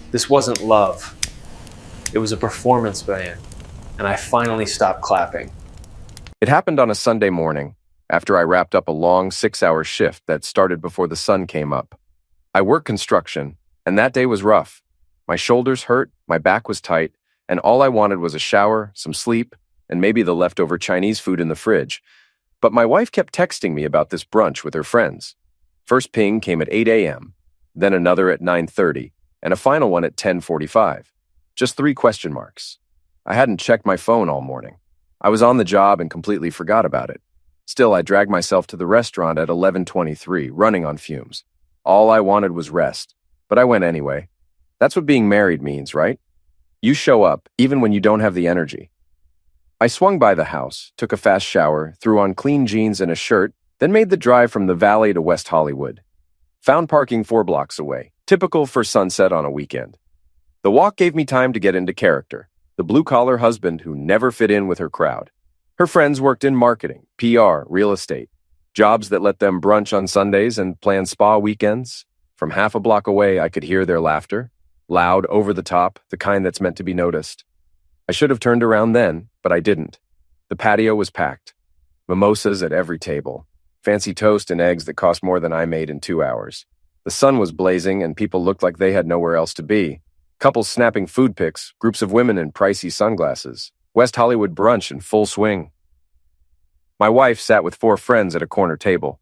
This wasn't love. It was a performance ban, and I finally stopped clapping. It happened on a Sunday morning, after I wrapped up a long 6-hour shift that started before the sun came up. I work construction, and that day was rough. My shoulders hurt, my back was tight, and all I wanted was a shower, some sleep, and maybe the leftover Chinese food in the fridge. But my wife kept texting me about this brunch with her friends. First ping came at 8 a.m., then another at 9:30, and a final one at 10:45. Just 3 question marks. I hadn't checked my phone all morning. I was on the job and completely forgot about it. Still, I dragged myself to the restaurant at 11:23, running on fumes. All I wanted was rest, but I went anyway. That's what being married means, right? You show up, even when you don't have the energy. I swung by the house, took a fast shower, threw on clean jeans and a shirt, then made the drive from the Valley to West Hollywood. Found parking 4 blocks away, typical for sunset on a weekend. The walk gave me time to get into character, the blue-collar husband who never fit in with her crowd. Her friends worked in marketing, PR, real estate, jobs that let them brunch on Sundays and plan spa weekends. From half a block away, I could hear their laughter, loud, over the top, the kind that's meant to be noticed. I should have turned around then, but I didn't. The patio was packed. Mimosas at every table. Fancy toast and eggs that cost more than I made in 2 hours. The sun was blazing and people looked like they had nowhere else to be. Couples snapping food pics, groups of women in pricey sunglasses. West Hollywood brunch in full swing. My wife sat with 4 friends at a corner table.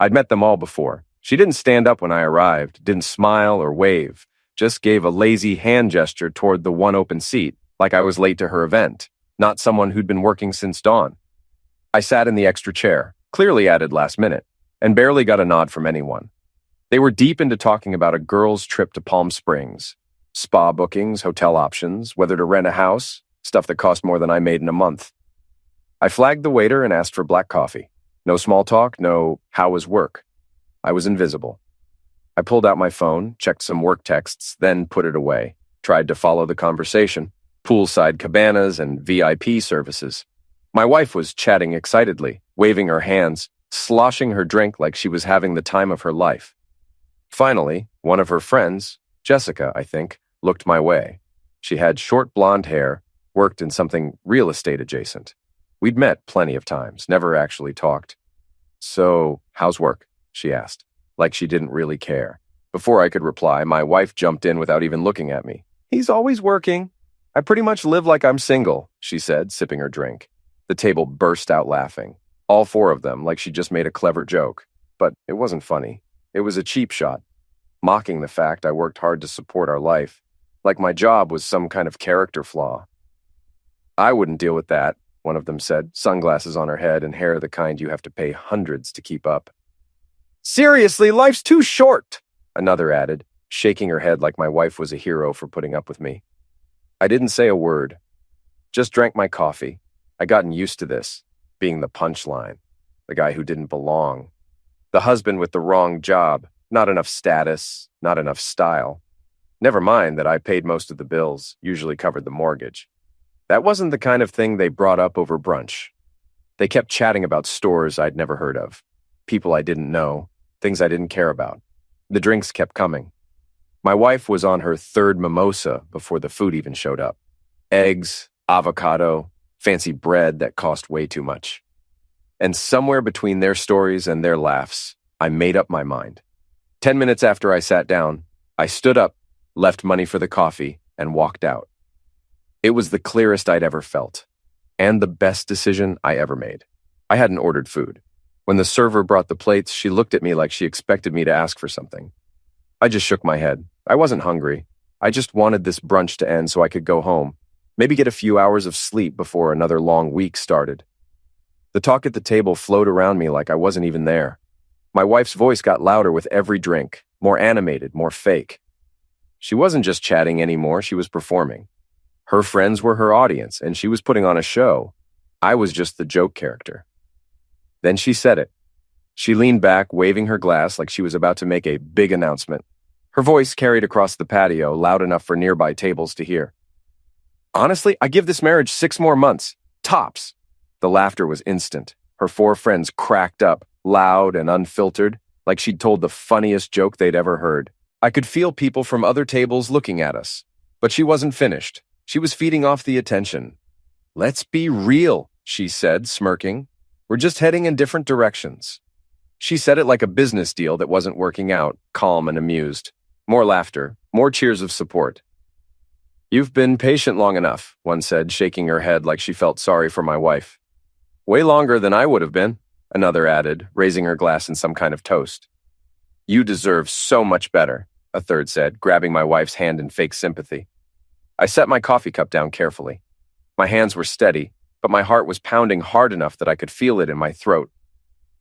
I'd met them all before. She didn't stand up when I arrived, didn't smile or wave, just gave a lazy hand gesture toward the one open seat, like I was late to her event, not someone who'd been working since dawn. I sat in the extra chair, clearly added last minute, and barely got a nod from anyone. They were deep into talking about a girl's trip to Palm Springs, spa bookings, hotel options, whether to rent a house, stuff that cost more than I made in a month. I flagged the waiter and asked for black coffee. No small talk, no how was work. I was invisible. I pulled out my phone, checked some work texts, then put it away, tried to follow the conversation. Poolside cabanas and VIP services. My wife was chatting excitedly, waving her hands, sloshing her drink like she was having the time of her life. Finally, one of her friends, Jessica, I think, looked my way. She had short blonde hair, worked in something real estate adjacent. We'd met plenty of times, never actually talked. "So, how's work?" she asked, like she didn't really care. Before I could reply, my wife jumped in without even looking at me. "He's always working. I pretty much live like I'm single," she said, sipping her drink. The table burst out laughing. All 4 of them, like she just made a clever joke. But it wasn't funny. It was a cheap shot, mocking the fact I worked hard to support our life, like my job was some kind of character flaw. "I wouldn't deal with that," one of them said, sunglasses on her head and hair the kind you have to pay hundreds to keep up. "Seriously, life's too short," another added, shaking her head like my wife was a hero for putting up with me. I didn't say a word, just drank my coffee. I'd gotten used to this, being the punchline, the guy who didn't belong, the husband with the wrong job, not enough status, not enough style. Never mind that I paid most of the bills, usually covered the mortgage. That wasn't the kind of thing they brought up over brunch. They kept chatting about stores I'd never heard of, people I didn't know, things I didn't care about. The drinks kept coming. My wife was on her 3rd mimosa before the food even showed up. Eggs, avocado, fancy bread that cost way too much. And somewhere between their stories and their laughs, I made up my mind. 10 minutes after I sat down, I stood up, left money for the coffee, and walked out. It was the clearest I'd ever felt, and the best decision I ever made. I hadn't ordered food. When the server brought the plates, she looked at me like she expected me to ask for something. I just shook my head. I wasn't hungry. I just wanted this brunch to end so I could go home, maybe get a few hours of sleep before another long week started. The talk at the table flowed around me like I wasn't even there. My wife's voice got louder with every drink, more animated, more fake. She wasn't just chatting anymore, she was performing. Her friends were her audience, and she was putting on a show. I was just the joke character. Then she said it. She leaned back, waving her glass like she was about to make a big announcement. Her voice carried across the patio, loud enough for nearby tables to hear. "Honestly, I give this marriage 6 more months. Tops." The laughter was instant. Her 4 friends cracked up, loud and unfiltered, like she'd told the funniest joke they'd ever heard. I could feel people from other tables looking at us. But she wasn't finished. She was feeding off the attention. "Let's be real," she said, smirking. "We're just heading in different directions." She said it like a business deal that wasn't working out, calm and amused. More laughter, more cheers of support. "You've been patient long enough," one said, shaking her head like she felt sorry for my wife. "Way longer than I would have been," another added, raising her glass in some kind of toast. "You deserve so much better," a third said, grabbing my wife's hand in fake sympathy. I set my coffee cup down carefully. My hands were steady, but my heart was pounding hard enough that I could feel it in my throat.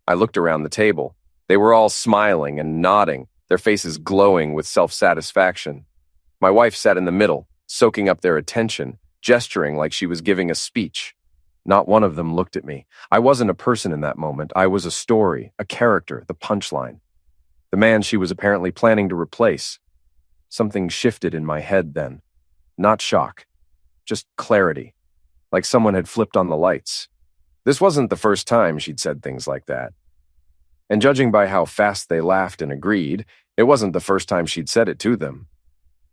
I looked around the table. They were all smiling and nodding, their faces glowing with self-satisfaction. My wife sat in the middle, soaking up their attention, gesturing like she was giving a speech. Not one of them looked at me. I wasn't a person in that moment. I was a story, a character, the punchline. The man she was apparently planning to replace. Something shifted in my head then. Not shock, just clarity, like someone had flipped on the lights. This wasn't the first time she'd said things like that. And judging by how fast they laughed and agreed, it wasn't the first time she'd said it to them.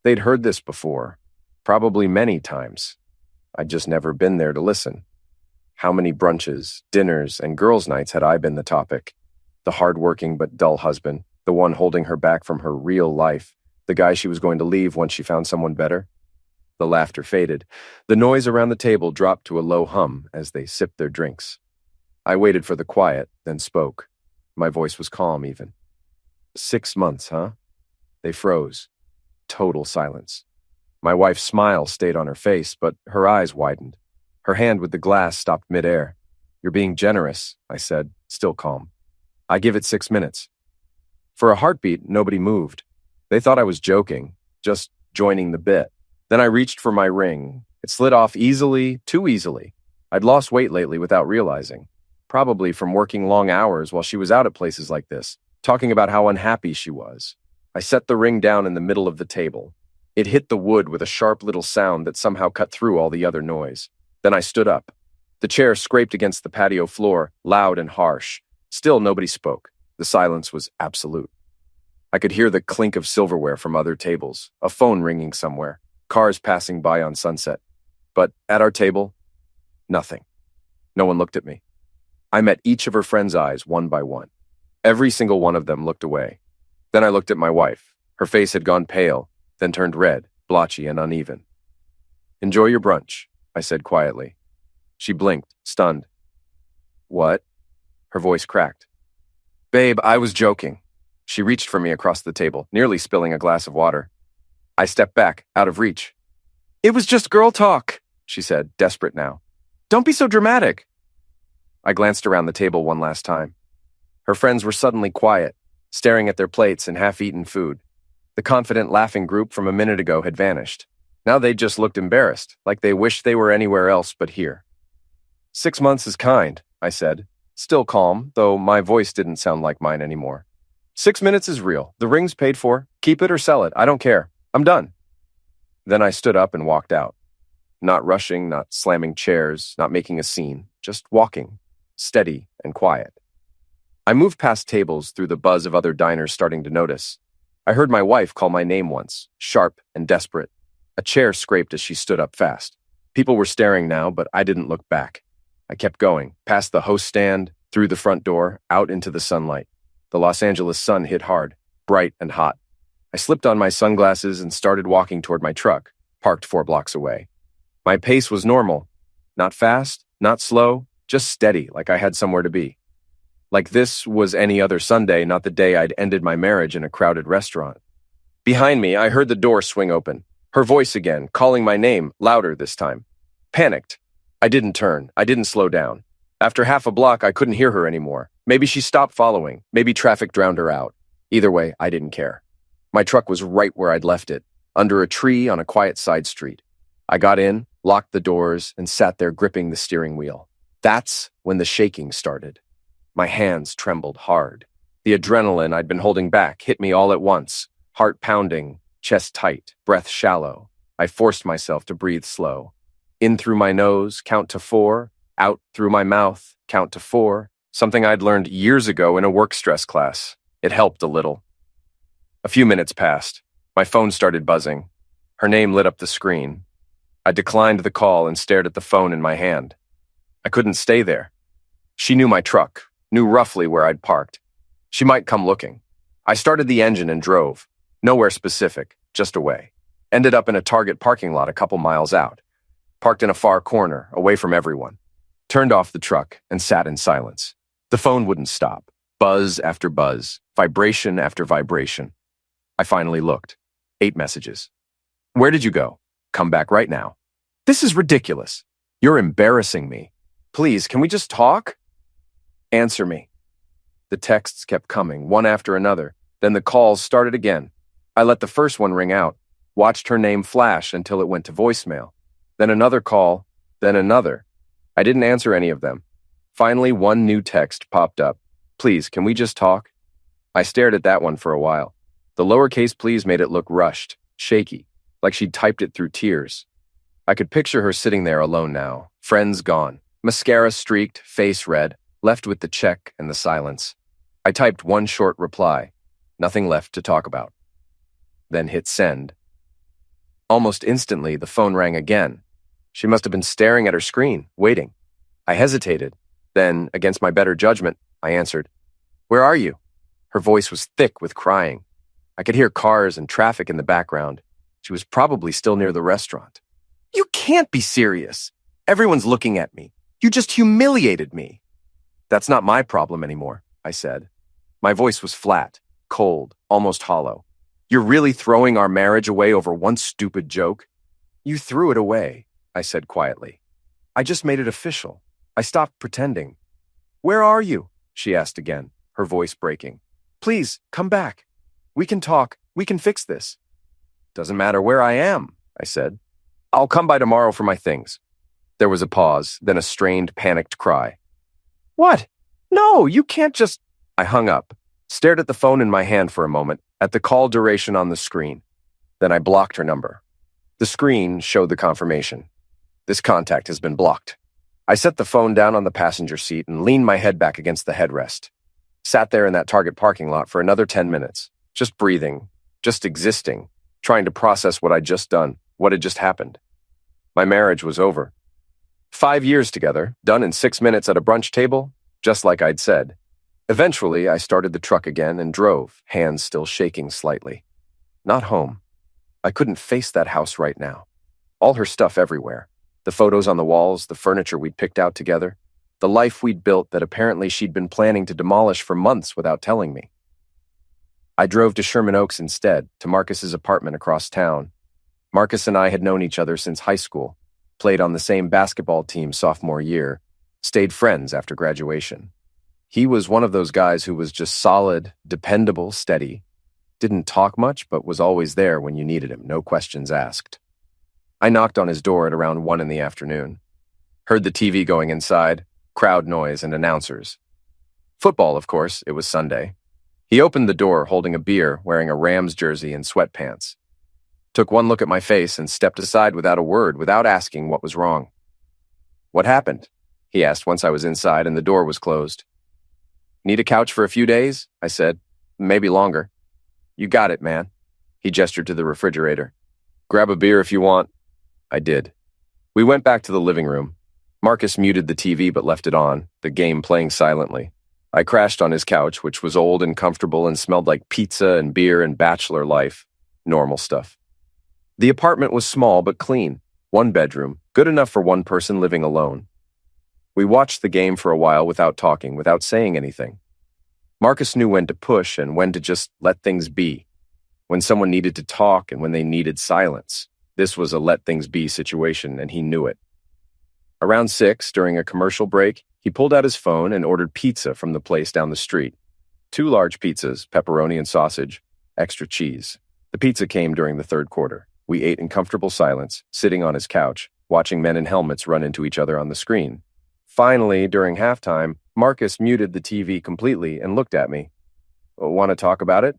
They'd heard this before, probably many times. I'd just never been there to listen. How many brunches, dinners, and girls' nights had I been the topic? The hard-working but dull husband, the one holding her back from her real life, the guy she was going to leave once she found someone better? The laughter faded. The noise around the table dropped to a low hum as they sipped their drinks. I waited for the quiet, then spoke. My voice was calm even. 6 months, huh? They froze. Total silence. My wife's smile stayed on her face, but her eyes widened. Her hand with the glass stopped midair. "You're being generous," I said, still calm. "I give it 6 minutes." For a heartbeat, nobody moved. They thought I was joking, just joining the bit. Then I reached for my ring. It slid off easily, too easily. I'd lost weight lately without realizing. Probably from working long hours while she was out at places like this, talking about how unhappy she was. I set the ring down in the middle of the table. It hit the wood with a sharp little sound that somehow cut through all the other noise. Then I stood up. The chair scraped against the patio floor, loud and harsh. Still nobody spoke. The silence was absolute. I could hear the clink of silverware from other tables, a phone ringing somewhere, cars passing by on Sunset. But at our table, nothing. No one looked at me. I met each of her friends' eyes one by one. Every single one of them looked away. Then I looked at my wife. Her face had gone pale, then turned red, blotchy and uneven. "Enjoy your brunch," I said quietly. She blinked, stunned. "What?" Her voice cracked. "Babe, I was joking." She reached for me across the table, nearly spilling a glass of water. I stepped back, out of reach. "It was just girl talk," she said, desperate now. "Don't be so dramatic." I glanced around the table one last time. Her friends were suddenly quiet, staring at their plates and half-eaten food. The confident, laughing group from a minute ago had vanished. Now they just looked embarrassed, like they wished they were anywhere else but here. 6 months is kind, I said, still calm, though my voice didn't sound like mine anymore. 6 minutes is real. The ring's paid for. Keep it or sell it. I don't care. I'm done. Then I stood up and walked out. Not rushing, not slamming chairs, not making a scene, just walking, steady and quiet. I moved past tables through the buzz of other diners starting to notice. I heard my wife call my name once, sharp and desperate. A chair scraped as she stood up fast. People were staring now, but I didn't look back. I kept going, past the host stand, through the front door, out into the sunlight. The Los Angeles sun hit hard, bright and hot. I slipped on my sunglasses and started walking toward my truck, parked 4 blocks away. My pace was normal. Not fast, not slow, just steady, like I had somewhere to be. Like this was any other Sunday, not the day I'd ended my marriage in a crowded restaurant. Behind me, I heard the door swing open. Her voice again, calling my name, louder this time. Panicked. I didn't turn. I didn't slow down. After half a block, I couldn't hear her anymore. Maybe she stopped following. Maybe traffic drowned her out. Either way, I didn't care. My truck was right where I'd left it, under a tree on a quiet side street. I got in, locked the doors, and sat there gripping the steering wheel. That's when the shaking started. My hands trembled hard. The adrenaline I'd been holding back hit me all at once, heart pounding, chest tight, breath shallow. I forced myself to breathe slow. In through my nose, count to 4. Out through my mouth, count to 4. Something I'd learned years ago in a work stress class. It helped a little. A few minutes passed. My phone started buzzing. Her name lit up the screen. I declined the call and stared at the phone in my hand. I couldn't stay there. She knew my truck, knew roughly where I'd parked. She might come looking. I started the engine and drove. Nowhere specific, just away. Ended up in a Target parking lot a couple miles out. Parked in a far corner, away from everyone. Turned off the truck and sat in silence. The phone wouldn't stop. Buzz after buzz, vibration after vibration. I finally looked. 8 messages. Where did you go? Come back right now. This is ridiculous. You're embarrassing me. Please, can we just talk? Answer me. The texts kept coming, one after another. Then the calls started again. I let the first one ring out, watched her name flash until it went to voicemail. Then another call, then another. I didn't answer any of them. Finally, one new text popped up. Please, can we just talk? I stared at that one for a while. The lowercase please made it look rushed, shaky, like she'd typed it through tears. I could picture her sitting there alone now, friends gone, mascara streaked, face red, left with the check and the silence. I typed one short reply, nothing left to talk about. Then hit send. Almost instantly, the phone rang again. She must have been staring at her screen, waiting. I hesitated. Then, against my better judgment, I answered. Where are you? Her voice was thick with crying. I could hear cars and traffic in the background. She was probably still near the restaurant. You can't be serious. Everyone's looking at me. You just humiliated me. That's not my problem anymore, I said. My voice was flat, cold, almost hollow. You're really throwing our marriage away over one stupid joke? You threw it away, I said quietly. I just made it official. I stopped pretending. Where are you? She asked again, her voice breaking. Please, come back. We can talk. We can fix this. Doesn't matter where I am, I said. I'll come by tomorrow for my things. There was a pause, then a strained, panicked cry. What? No, you can't just... I hung up, stared at the phone in my hand for a moment, at the call duration on the screen. Then I blocked her number. The screen showed the confirmation. This contact has been blocked. I set the phone down on the passenger seat and leaned my head back against the headrest. Sat there in that Target parking lot for another 10 minutes, just breathing, just existing, trying to process what I'd just done, what had just happened. My marriage was over. 5 years together, done in 6 minutes at a brunch table, just like I'd said. Eventually, I started the truck again and drove, hands still shaking slightly. Not home. I couldn't face that house right now. All her stuff everywhere. The photos on the walls, the furniture we'd picked out together, the life we'd built that apparently she'd been planning to demolish for months without telling me. I drove to Sherman Oaks instead, to Marcus's apartment across town. Marcus and I had known each other since high school, played on the same basketball team sophomore year, stayed friends after graduation. He was one of those guys who was just solid, dependable, steady. Didn't talk much, but was always there when you needed him, no questions asked. I knocked on his door at around 1 in the afternoon. Heard the TV going inside, crowd noise and announcers. Football, of course, it was Sunday. He opened the door holding a beer, wearing a Rams jersey and sweatpants. Took one look at my face and stepped aside without a word, without asking what was wrong. What happened? He asked once I was inside and the door was closed. Need a couch for a few days? I said. Maybe longer. You got it, man. He gestured to the refrigerator. Grab a beer if you want. I did. We went back to the living room. Marcus muted the TV but left it on, the game playing silently. I crashed on his couch, which was old and comfortable and smelled like pizza and beer and bachelor life. Normal stuff. The apartment was small but clean. 1 bedroom, good enough for one person living alone. We watched the game for a while without talking, without saying anything. Marcus knew when to push and when to just let things be. When someone needed to talk and when they needed silence. This was a let things be situation, and he knew it. Around 6, during a commercial break, he pulled out his phone and ordered pizza from the place down the street. 2 large pizzas, pepperoni and sausage, extra cheese. The pizza came during the 3rd quarter. We ate in comfortable silence, sitting on his couch, watching men in helmets run into each other on the screen. Finally, during halftime, Marcus muted the TV completely and looked at me. Want to talk about it?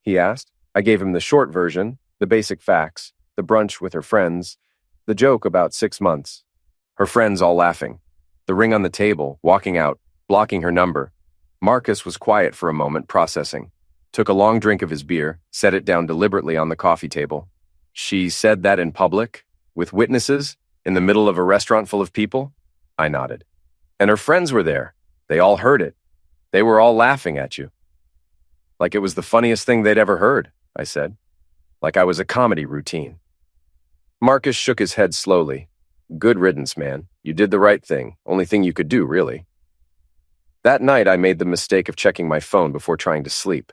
He asked. I gave him the short version, the basic facts, the brunch with her friends, the joke about 6 months. Her friends all laughing. The ring on the table, walking out, blocking her number. Marcus was quiet for a moment, processing. took a long drink of his beer, set it down deliberately on the coffee table. She said that in public, with witnesses, in the middle of a restaurant full of people? I nodded. And her friends were there. They all heard it. They were all laughing at you. Like it was the funniest thing they'd ever heard, I said. Like I was a comedy routine. Marcus shook his head slowly. Good riddance, man. You did the right thing. Only thing you could do, really. That night, I made the mistake of checking my phone before trying to sleep.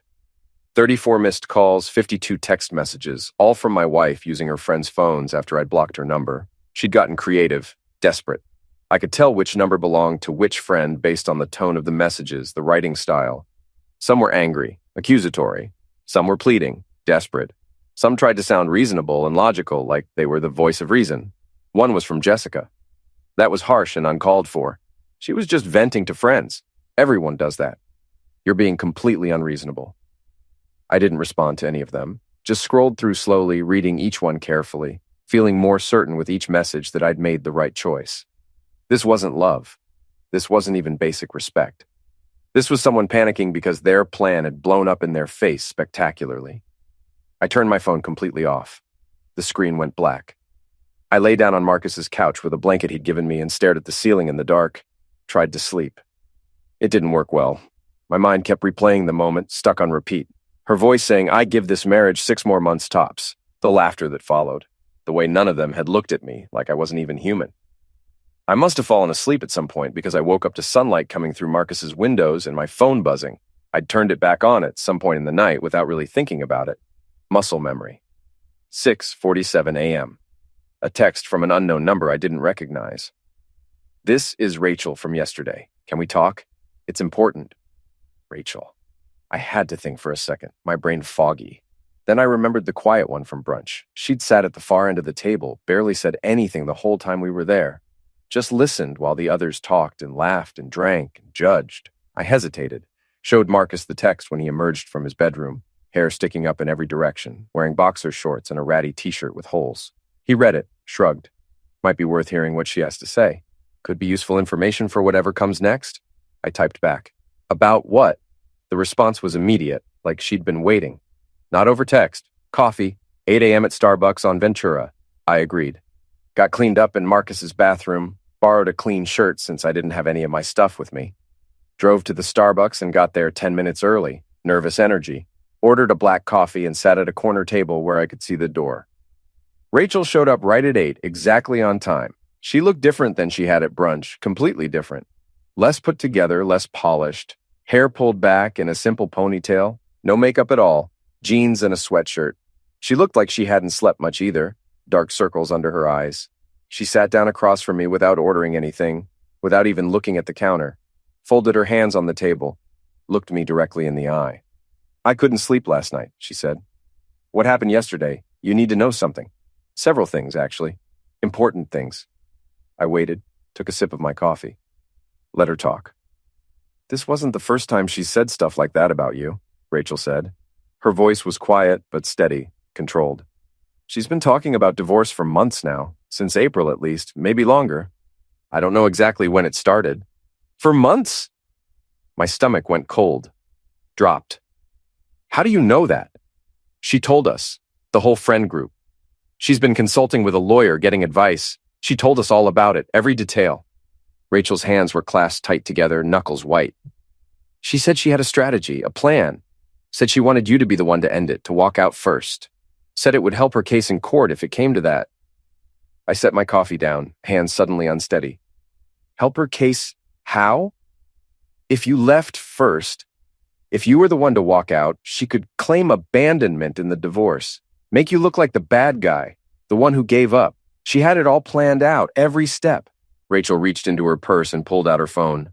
34 missed calls, 52 text messages, all from my wife using her friends' phones after I'd blocked her number. She'd gotten creative, desperate. I could tell which number belonged to which friend based on the tone of the messages, the writing style. Some were angry, accusatory. Some were pleading, desperate. Some tried to sound reasonable and logical, like they were the voice of reason. One was from Jessica. That was harsh and uncalled for. She was just venting to friends. Everyone does that. You're being completely unreasonable. I didn't respond to any of them, just scrolled through slowly, reading each one carefully, feeling more certain with each message that I'd made the right choice. This wasn't love. This wasn't even basic respect. This was someone panicking because their plan had blown up in their face spectacularly. I turned my phone completely off. The screen went black. I lay down on Marcus's couch with a blanket he'd given me and stared at the ceiling in the dark, tried to sleep. It didn't work well. My mind kept replaying the moment, stuck on repeat. Her voice saying, I give this marriage 6 more months tops. The laughter that followed. The way none of them had looked at me, like I wasn't even human. I must have fallen asleep at some point because I woke up to sunlight coming through Marcus's windows and my phone buzzing. I'd turned it back on at some point in the night without really thinking about it. Muscle memory. 6:47 a.m. A text from an unknown number I didn't recognize. This is Rachel from yesterday. Can we talk? It's important. Rachel. I had to think for a second, my brain foggy. Then I remembered the quiet one from brunch. She'd sat at the far end of the table, barely said anything the whole time we were there. Just listened while the others talked and laughed and drank and judged. I hesitated, showed Marcus the text when he emerged from his bedroom, hair sticking up in every direction, wearing boxer shorts and a ratty t-shirt with holes. He read it, shrugged. Might be worth hearing what she has to say. Could be useful information for whatever comes next. I typed back. About what? The response was immediate, like she'd been waiting. Not over text. Coffee, 8 a.m. at Starbucks on Ventura. I agreed. Got cleaned up in Marcus's bathroom, borrowed a clean shirt since I didn't have any of my stuff with me. Drove to the Starbucks and got there 10 minutes early, nervous energy. Ordered a black coffee and sat at a corner table where I could see the door. Rachel showed up right at 8, exactly on time. She looked different than she had at brunch, completely different. Less put together, less polished. Hair pulled back in a simple ponytail, no makeup at all, jeans and a sweatshirt. She looked like she hadn't slept much either, dark circles under her eyes. She sat down across from me without ordering anything, without even looking at the counter, folded her hands on the table, looked me directly in the eye. I couldn't sleep last night, she said. What happened yesterday? You need to know something. Several things, actually. Important things. I waited, took a sip of my coffee. Let her talk. This wasn't the first time she said stuff like that about you, Rachel said. Her voice was quiet but steady, controlled. She's been talking about divorce for months now, since April at least, maybe longer. I don't know exactly when it started. For months? My stomach went cold, dropped. How do you know that? She told us, the whole friend group. She's been consulting with a lawyer, getting advice. She told us all about it, every detail. Rachel's hands were clasped tight together, knuckles white. She said she had a strategy, a plan. Said she wanted you to be the one to end it, to walk out first. Said it would help her case in court if it came to that. I set my coffee down, hands suddenly unsteady. Help her case how? If you left first, if you were the one to walk out, she could claim abandonment in the divorce, make you look like the bad guy, the one who gave up. She had it all planned out, every step. Rachel reached into her purse and pulled out her phone.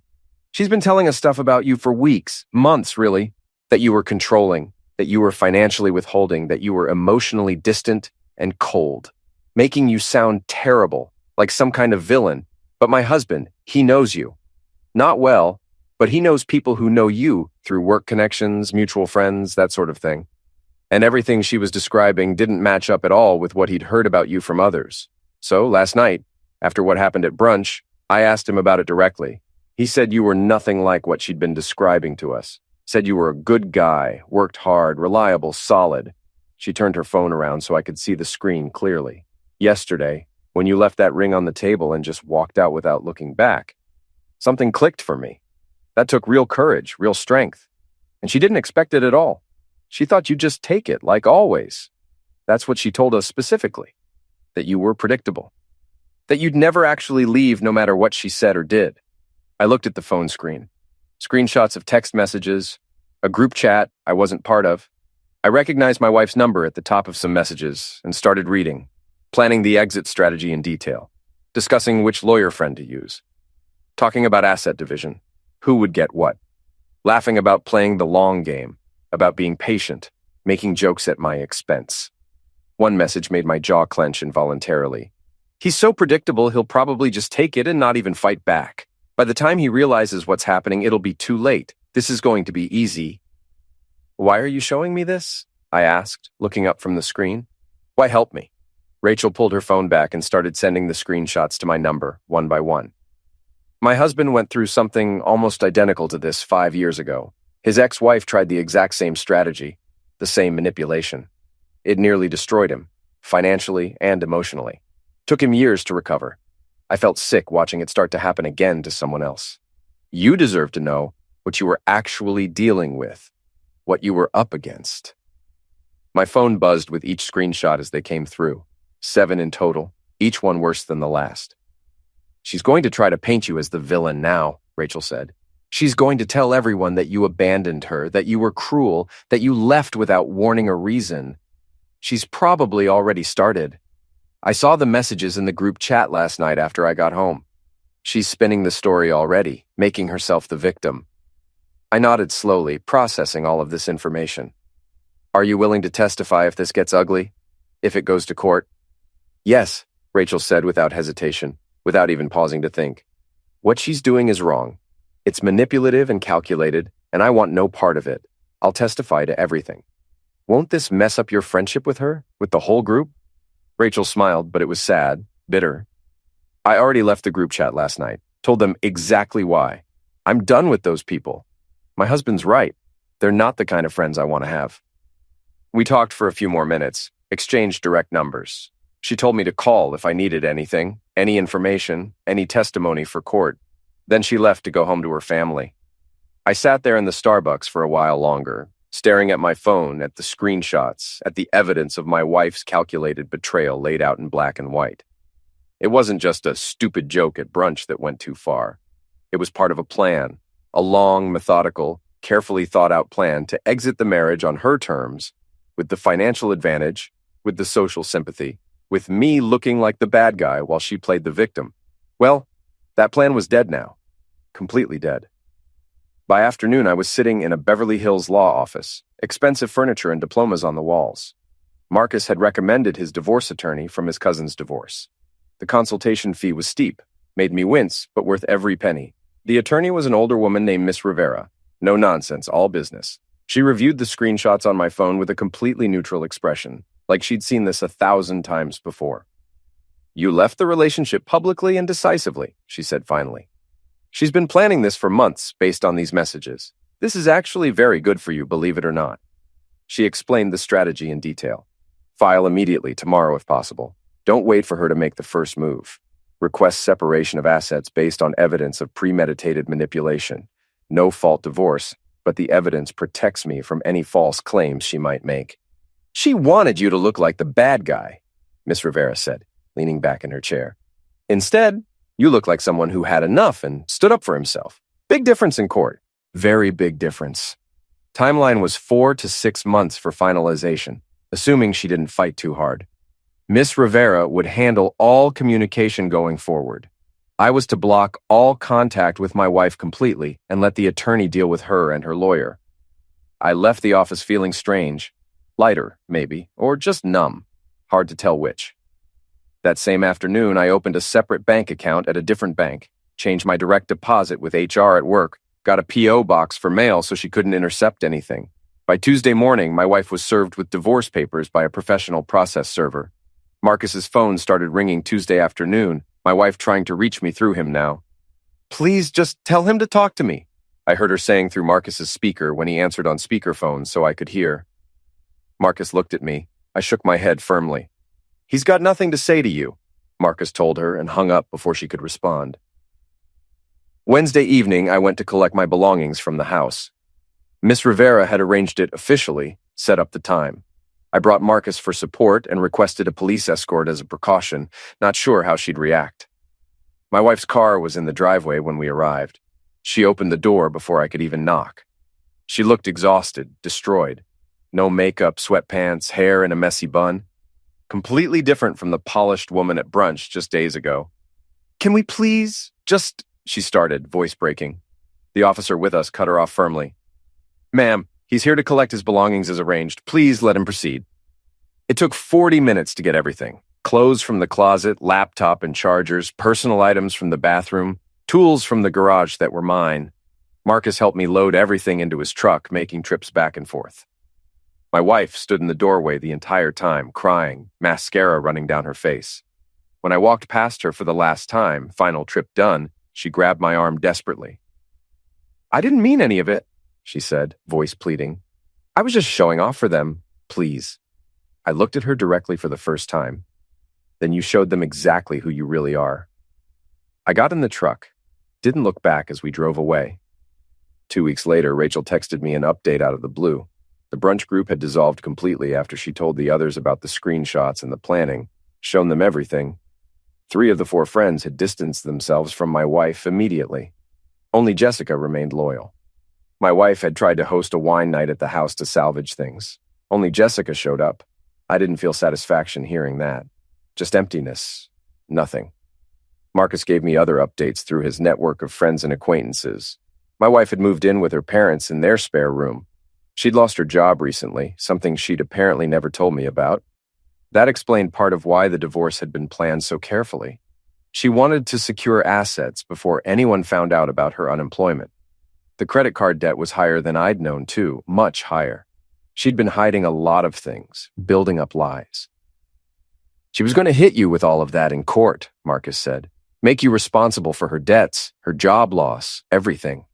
She's been telling us stuff about you for weeks, months really, that you were controlling, that you were financially withholding, that you were emotionally distant and cold, making you sound terrible, like some kind of villain. But my husband, he knows you. Not well, but he knows people who know you through work connections, mutual friends, that sort of thing. And everything she was describing didn't match up at all with what he'd heard about you from others. So last night, after what happened at brunch, I asked him about it directly. He said you were nothing like what she'd been describing to us. Said you were a good guy, worked hard, reliable, solid. She turned her phone around so I could see the screen clearly. Yesterday, when you left that ring on the table and just walked out without looking back, something clicked for me. That took real courage, real strength. And she didn't expect it at all. She thought you'd just take it, like always. That's what she told us specifically. That you were predictable. That you'd never actually leave no matter what she said or did. I looked at the phone screen. Screenshots of text messages, a group chat I wasn't part of. I recognized my wife's number at the top of some messages and started reading, planning the exit strategy in detail, discussing which lawyer friend to use, talking about asset division, who would get what, laughing about playing the long game, about being patient, making jokes at my expense. One message made my jaw clench involuntarily. He's so predictable, he'll probably just take it and not even fight back. By the time he realizes what's happening, it'll be too late. This is going to be easy. Why are you showing me this? I asked, looking up from the screen. Why help me? Rachel pulled her phone back and started sending the screenshots to my number, one by one. My husband went through something almost identical to this 5 years ago. His ex-wife tried the exact same strategy, the same manipulation. It nearly destroyed him, financially and emotionally. Took him years to recover. I felt sick watching it start to happen again to someone else. You deserve to know what you were actually dealing with, what you were up against. My phone buzzed with each screenshot as they came through. 7 in total, each one worse than the last. She's going to try to paint you as the villain now, Rachel said. She's going to tell everyone that you abandoned her, that you were cruel, that you left without warning or reason. She's probably already started. I saw the messages in the group chat last night after I got home. She's spinning the story already, making herself the victim. I nodded slowly, processing all of this information. Are you willing to testify if this gets ugly? If it goes to court? Yes, Rachel said without hesitation, without even pausing to think. What she's doing is wrong. It's manipulative and calculated, and I want no part of it. I'll testify to everything. Won't this mess up your friendship with her, with the whole group? Rachel smiled, but it was sad, bitter. I already left the group chat last night, told them exactly why. I'm done with those people. My husband's right. They're not the kind of friends I want to have. We talked for a few more minutes, exchanged direct numbers. She told me to call if I needed anything, any information, any testimony for court. Then she left to go home to her family. I sat there in the Starbucks for a while longer, staring at my phone, at the screenshots, at the evidence of my wife's calculated betrayal laid out in black and white. It wasn't just a stupid joke at brunch that went too far. It was part of a plan, a long, methodical, carefully thought-out plan to exit the marriage on her terms, with the financial advantage, with the social sympathy, with me looking like the bad guy while she played the victim. Well, that plan was dead now. Completely dead. By afternoon, I was sitting in a Beverly Hills law office, expensive furniture and diplomas on the walls. Marcus had recommended his divorce attorney from his cousin's divorce. The consultation fee was steep, made me wince, but worth every penny. The attorney was an older woman named Miss Rivera. No nonsense, all business. She reviewed the screenshots on my phone with a completely neutral expression, like she'd seen this 1,000 times before. You left the relationship publicly and decisively, she said finally. She's been planning this for months based on these messages. This is actually very good for you, believe it or not. She explained the strategy in detail. File immediately, tomorrow if possible. Don't wait for her to make the first move. Request separation of assets based on evidence of premeditated manipulation. No fault divorce, but the evidence protects me from any false claims she might make. She wanted you to look like the bad guy, Miss Rivera said, leaning back in her chair. Instead, you look like someone who had enough and stood up for himself. Big difference in court. Very big difference. Timeline was 4 to 6 months for finalization, assuming she didn't fight too hard. Miss Rivera would handle all communication going forward. I was to block all contact with my wife completely and let the attorney deal with her and her lawyer. I left the office feeling strange, lighter, maybe, or just numb. Hard to tell which. That same afternoon, I opened a separate bank account at a different bank, changed my direct deposit with HR at work, got a P.O. box for mail so she couldn't intercept anything. By Tuesday morning, my wife was served with divorce papers by a professional process server. Marcus's phone started ringing Tuesday afternoon, my wife trying to reach me through him now. Please just tell him to talk to me. I heard her saying through Marcus's speaker when he answered on speakerphone so I could hear. Marcus looked at me. I shook my head firmly. He's got nothing to say to you, Marcus told her and hung up before she could respond. Wednesday evening, I went to collect my belongings from the house. Miss Rivera had arranged it officially, set up the time. I brought Marcus for support and requested a police escort as a precaution, not sure how she'd react. My wife's car was in the driveway when we arrived. She opened the door before I could even knock. She looked exhausted, destroyed. No makeup, sweatpants, hair in a messy bun. Completely different from the polished woman at brunch just days ago. Can we please she started, voice breaking. The officer with us cut her off firmly. Ma'am, he's here to collect his belongings as arranged. Please let him proceed. It took 40 minutes to get everything. Clothes from the closet, laptop and chargers, personal items from the bathroom, tools from the garage that were mine. Marcus helped me load everything into his truck, making trips back and forth. My wife stood in the doorway the entire time, crying, mascara running down her face. When I walked past her for the last time, final trip done, she grabbed my arm desperately. I didn't mean any of it, she said, voice pleading. I was just showing off for them, please. I looked at her directly for the first time. Then you showed them exactly who you really are. I got in the truck, didn't look back as we drove away. 2 weeks later, Rachel texted me an update out of the blue. The brunch group had dissolved completely after she told the others about the screenshots and the planning, shown them everything. 3 of the 4 friends had distanced themselves from my wife immediately. Only Jessica remained loyal. My wife had tried to host a wine night at the house to salvage things. Only Jessica showed up. I didn't feel satisfaction hearing that. Just emptiness. Nothing. Marcus gave me other updates through his network of friends and acquaintances. My wife had moved in with her parents in their spare room. She'd lost her job recently, something she'd apparently never told me about. That explained part of why the divorce had been planned so carefully. She wanted to secure assets before anyone found out about her unemployment. The credit card debt was higher than I'd known too, much higher. She'd been hiding a lot of things, building up lies. She was going to hit you with all of that in court, Marcus said. Make you responsible for her debts, her job loss, everything.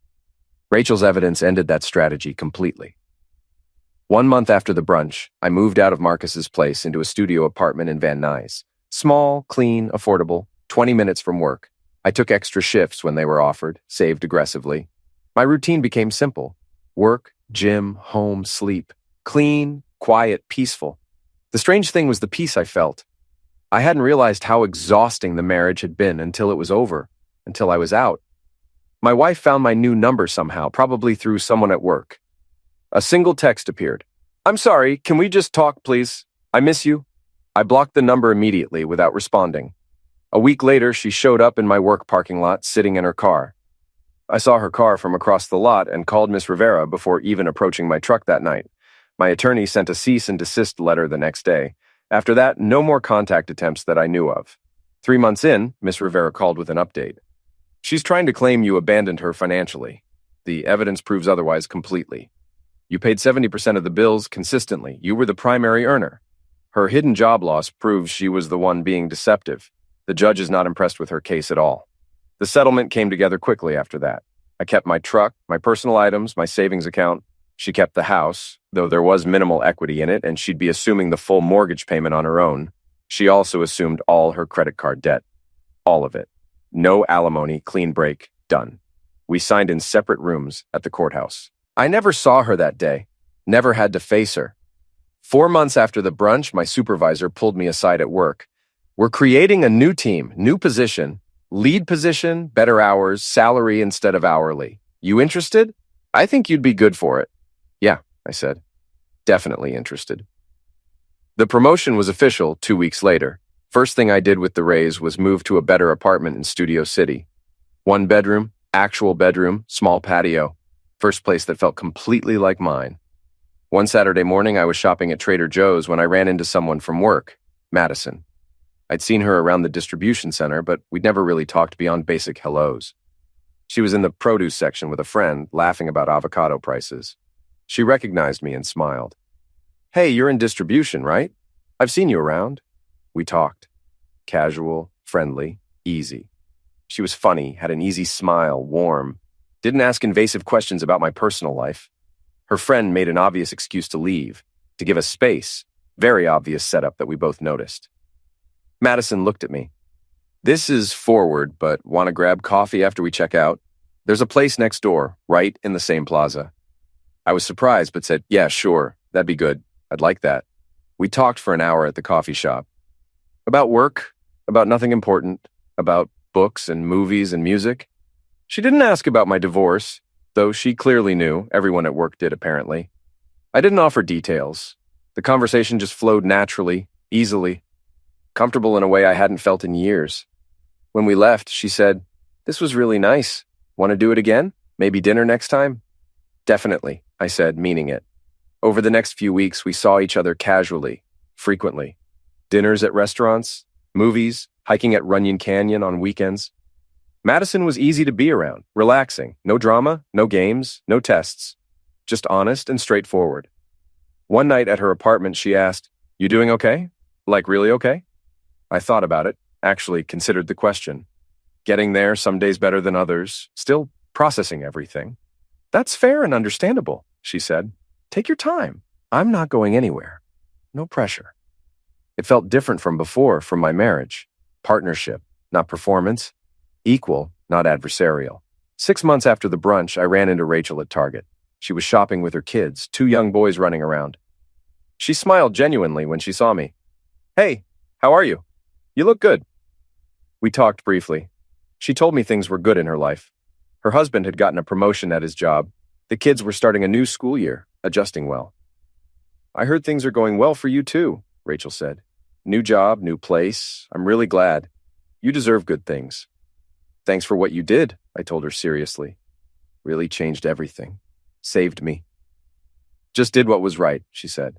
Rachel's evidence ended that strategy completely. 1 month after the brunch, I moved out of Marcus's place into a studio apartment in Van Nuys. Small, clean, affordable, 20 minutes from work. I took extra shifts when they were offered, saved aggressively. My routine became simple. Work, gym, home, sleep. Clean, quiet, peaceful. The strange thing was the peace I felt. I hadn't realized how exhausting the marriage had been until it was over, until I was out. My wife found my new number somehow, probably through someone at work. A single text appeared. I'm sorry, can we just talk, please? I miss you. I blocked the number immediately without responding. A week later, she showed up in my work parking lot, sitting in her car. I saw her car from across the lot and called Miss Rivera before even approaching my truck that night. My attorney sent a cease and desist letter the next day. After that, no more contact attempts that I knew of. 3 months in, Miss Rivera called with an update. She's trying to claim you abandoned her financially. The evidence proves otherwise completely. You paid 70% of the bills consistently. You were the primary earner. Her hidden job loss proves she was the one being deceptive. The judge is not impressed with her case at all. The settlement came together quickly after that. I kept my truck, my personal items, my savings account. She kept the house, though there was minimal equity in it and she'd be assuming the full mortgage payment on her own. She also assumed all her credit card debt. All of it. No alimony, clean break, done. We signed in separate rooms at the courthouse. I never saw her that day. Never had to face her. 4 months after the brunch, my supervisor pulled me aside at work. We're creating a new team, new position, lead position, better hours, salary instead of hourly. You interested? I think you'd be good for it. Yeah, I said. Definitely interested. The promotion was official 2 weeks later. First thing I did with the raise was move to a better apartment in Studio City. 1 bedroom, actual bedroom, small patio. First place that felt completely like mine. One Saturday morning, I was shopping at Trader Joe's when I ran into someone from work, Madison. I'd seen her around the distribution center, but we'd never really talked beyond basic hellos. She was in the produce section with a friend, laughing about avocado prices. She recognized me and smiled. Hey, you're in distribution, right? I've seen you around. We talked. Casual, friendly, easy. She was funny, had an easy smile, warm. Didn't ask invasive questions about my personal life. Her friend made an obvious excuse to leave, to give us space. Very obvious setup that we both noticed. Madison looked at me. This is forward, but want to grab coffee after we check out? There's a place next door, right in the same plaza. I was surprised, but said, yeah, sure, that'd be good. I'd like that. We talked for an hour at the coffee shop. About work, about nothing important, about books and movies and music. She didn't ask about my divorce, though she clearly knew. Everyone at work did, apparently. I didn't offer details. The conversation just flowed naturally, easily, comfortable in a way I hadn't felt in years. When we left, she said, "This was really nice. Want to do it again? Maybe dinner next time?" "Definitely," I said, meaning it. Over the next few weeks, we saw each other casually, frequently. Dinners at restaurants, movies, hiking at Runyon Canyon on weekends. Madison was easy to be around, relaxing, no drama, no games, no tests, just honest and straightforward. One night at her apartment, she asked, "You doing okay? Like really okay?" I thought about it, actually considered the question. Getting there, some days better than others, still processing everything. "That's fair and understandable," she said. "Take your time. I'm not going anywhere. No pressure." It felt different from before, from my marriage. Partnership, not performance. Equal, not adversarial. 6 months after the brunch, I ran into Rachel at Target. She was shopping with her kids, 2 young boys running around. She smiled genuinely when she saw me. "Hey, how are you? You look good." We talked briefly. She told me things were good in her life. Her husband had gotten a promotion at his job. The kids were starting a new school year, adjusting well. "I heard things are going well for you too," Rachel said. "New job, new place. I'm really glad. You deserve good things." "Thanks for what you did," I told her seriously. "Really changed everything. Saved me." "Just did what was right," she said.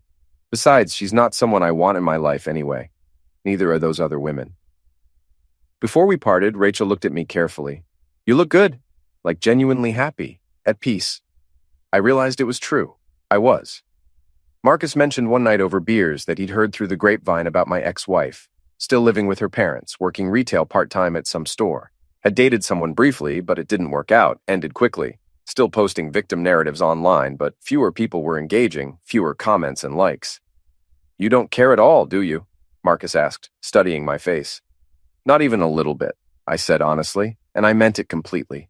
"Besides, she's not someone I want in my life anyway. Neither are those other women." Before we parted, Rachel looked at me carefully. "You look good, like genuinely happy, at peace." I realized it was true. I was. Marcus mentioned one night over beers that he'd heard through the grapevine about my ex-wife, still living with her parents, working retail part-time at some store. Had dated someone briefly, but it didn't work out, ended quickly. Still posting victim narratives online, but fewer people were engaging, fewer comments and likes. "You don't care at all, do you?" Marcus asked, studying my face. "Not even a little bit," I said honestly, and I meant it completely.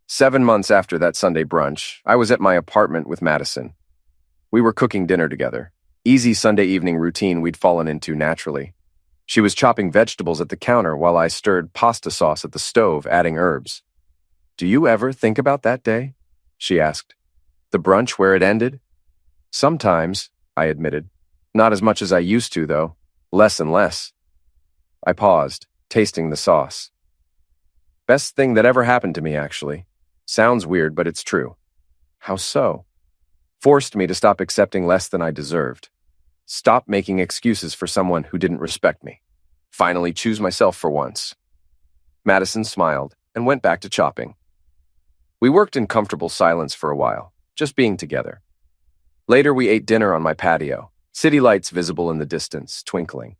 7 months after that Sunday brunch, I was at my apartment with Madison. We were cooking dinner together. Easy Sunday evening routine we'd fallen into naturally. She was chopping vegetables at the counter while I stirred pasta sauce at the stove, adding herbs. "Do you ever think about that day?" she asked. "The brunch where it ended?" "Sometimes," I admitted. "Not as much as I used to, though. Less and less." I paused, tasting the sauce. "Best thing that ever happened to me, actually. Sounds weird, but it's true." "How so?" "Forced me to stop accepting less than I deserved. Stop making excuses for someone who didn't respect me. Finally choose myself for once." Madison smiled and went back to chopping. We worked in comfortable silence for a while, just being together. Later, we ate dinner on my patio, city lights visible in the distance, twinkling.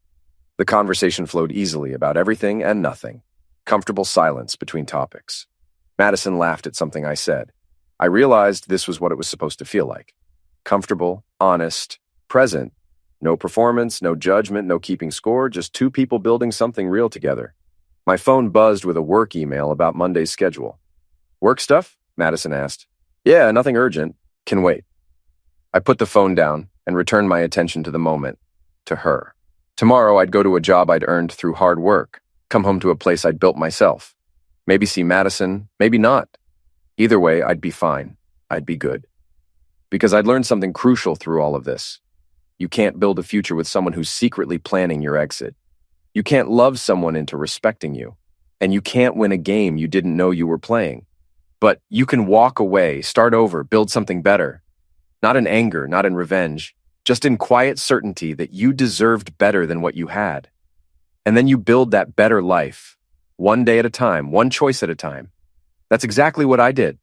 The conversation flowed easily about everything and nothing. Comfortable silence between topics. Madison laughed at something I said. I realized this was what it was supposed to feel like. Comfortable, honest, present. No performance, no judgment, no keeping score, just 2 people building something real together. My phone buzzed with a work email about Monday's schedule. "Work stuff?" Madison asked. "Yeah, nothing urgent. Can wait." I put the phone down and returned my attention to the moment, to her. Tomorrow I'd go to a job I'd earned through hard work, come home to a place I'd built myself. Maybe see Madison, maybe not. Either way, I'd be fine. I'd be good. Because I'd learned something crucial through all of this. You can't build a future with someone who's secretly planning your exit. You can't love someone into respecting you. And you can't win a game you didn't know you were playing. But you can walk away, start over, build something better. Not in anger, not in revenge, just in quiet certainty that you deserved better than what you had. And then you build that better life, one day at a time, one choice at a time. That's exactly what I did.